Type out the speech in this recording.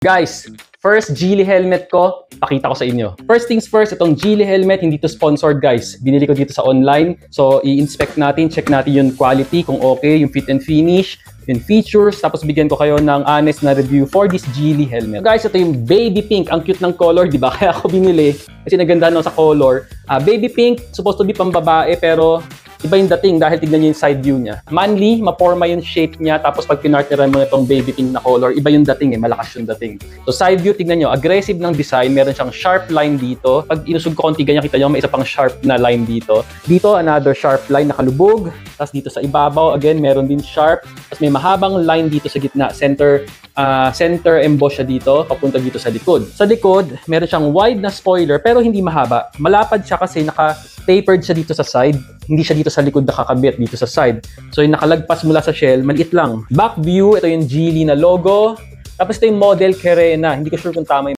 Guys, first Geely helmet ko, pakita ko sa inyo. First things first, itong Geely helmet, hindi to sponsored guys. Binili ko dito sa online. So, i-inspect natin, check natin yung quality, kung okay, yung fit and finish, yung features, tapos bigyan ko kayo ng honest na review for this Geely helmet. Guys, ito yung baby pink. Ang cute ng color, di ba? Kaya ako binili kasi naganda no sa color. Baby pink, supposed to be pambabae, pero iba yung dating dahil tignan nyo yung side view niya. Manly, maporma yung shape niya, tapos pag pinartneran mo itong baby pink na color, iba yung dating malakas yung dating. So side view, tignan nyo, aggressive ng design, meron siyang sharp line dito. Pag inusog ko konti ganyan, kita nyo, may isa pang sharp na line dito. Dito, another sharp line nakalubog. Tapos dito sa ibabaw, again, meron din sharp. Tapos may mahabang line dito sa gitna, center emboss siya dito, papunta dito sa likod. Sa likod, meron siyang wide na spoiler, pero hindi mahaba. Malapad siya kasi naka-tapered siya dito sa side. Hindi siya dito sa likod nakakabit, dito sa side. So yung nakalagpas mula sa shell, maliit lang. Back view, ito yung Geely na logo. Tapos ito yung model Carena. Hindi ko sure kung tama yung